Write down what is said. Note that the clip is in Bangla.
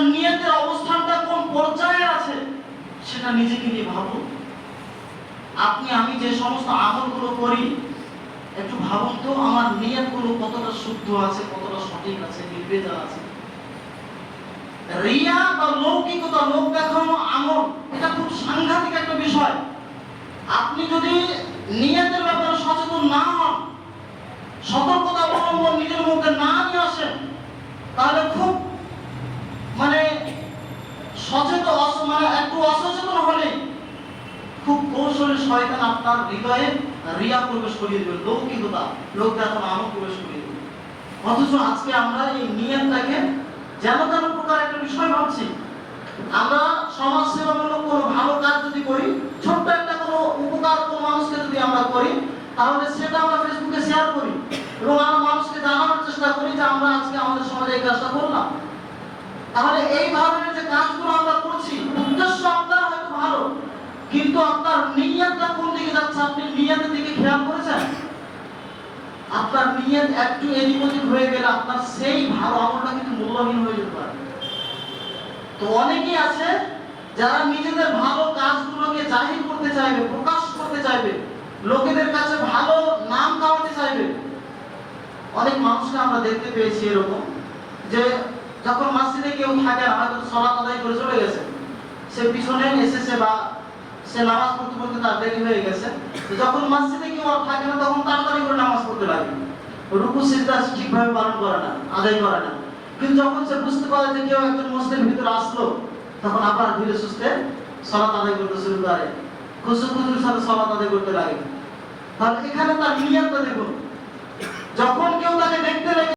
আপনার নিয়তের অবস্থানটা কোন পর্যায়ে আছে সেটা নিজেকে নিয়ে ভাবুন। আমি যে সমস্ত আমলগুলো করি একটু ভাবুন তো, আমার নিয়তগুলো কতটা শুদ্ধ আছে, কতটা সঠিক আছে, নির্ভেজাল আছে। রিয়া বা লৌকিকতা, লোক দেখানো আমল, এটা খুব সাংঘাতিক একটা বিষয়। আপনি যদি নিয়তের ব্যাপারে সচেতন না হন, সতর্কতা অবলম্বন নিজের মধ্যে না নিয়ে আসেন, তাহলে খুব একটু অসচেতন হলে খুব কৌশলে শয়তান আপনার হৃদয়ে রিয়া প্রবেশ করিয়ে দেবে, লৌকিকতা, লোক দেখানো আমল প্রবেশ করিয়ে দেবে। অথচ আজকে আমরা এই নিয়তটাকে যেন তেন প্রকার একটা বিষয় ভাবছি। আমরা সমাজ সেবামূলক কোনো ভালো কাজ যদি করি, ছোট্ট একটা কোনো উপকার কোনো মানুষকে যদি আমরা করি, তাহলে সেটা আমরা ফেসবুকে শেয়ার করি এবং আমরা মানুষকে জানানোর চেষ্টা করি যে আমরা আজকে আমাদের সমাজে এই কাজটা করলাম। তাহলে এই ধরনের যে কাজগুলো আমরা করছি, উদ্দেশ্য আপনার হয়তো ভালো, কিন্তু আপনার নিয়তটা কোন দিকে যাচ্ছে আপনি নিয়তের দিকে খেয়াল করেছেন? আপনার নিয়ত একটু এদিক ওদিক হয়ে গেলে আপনার সেই ভালো আমলটা কিন্তু মূল্যহীন হয়ে যেতে পারে। তো অনেকেই আছে যারা নিজেদের ভালো কাজগুলোকে জাহির করতে চাইবে, প্রকাশ করতে চাইবে, লোকেদের কাছে ভালো নাম কামাতে চাইবে। অনেক মানুষকে আমরা দেখতে পেয়েছি এরকম, যে যখন মসজিদে কেউ থাকে না, হয়তো সালাত আদায় করে চলে গেছে, সে পিছনে এসেছে বা সে নামাজ পড়তে পড়তে তার দেরি হয়ে গেছে, যখন মসজিদে কেউ আর থাকে না তখন তাড়াতাড়ি করে নামাজ পড়তে লাগে, রুকু সিজদা ঠিকভাবে পালন করে না, আদায় করে না। কিন্তু যখন সে বুঝতে পারে যে কেউ একজন মুসলিম ভিতরে আসলো, তখন আবার ধীরে সুস্থে সালাত আদায় করতে শুরু করে, খুশুখুশুর সাথে সালাত আদায় করতে লাগে। তাহলে এখানে তার নিয়তটা দেখুন, যখন কেউ তাকে দেখতে লাগে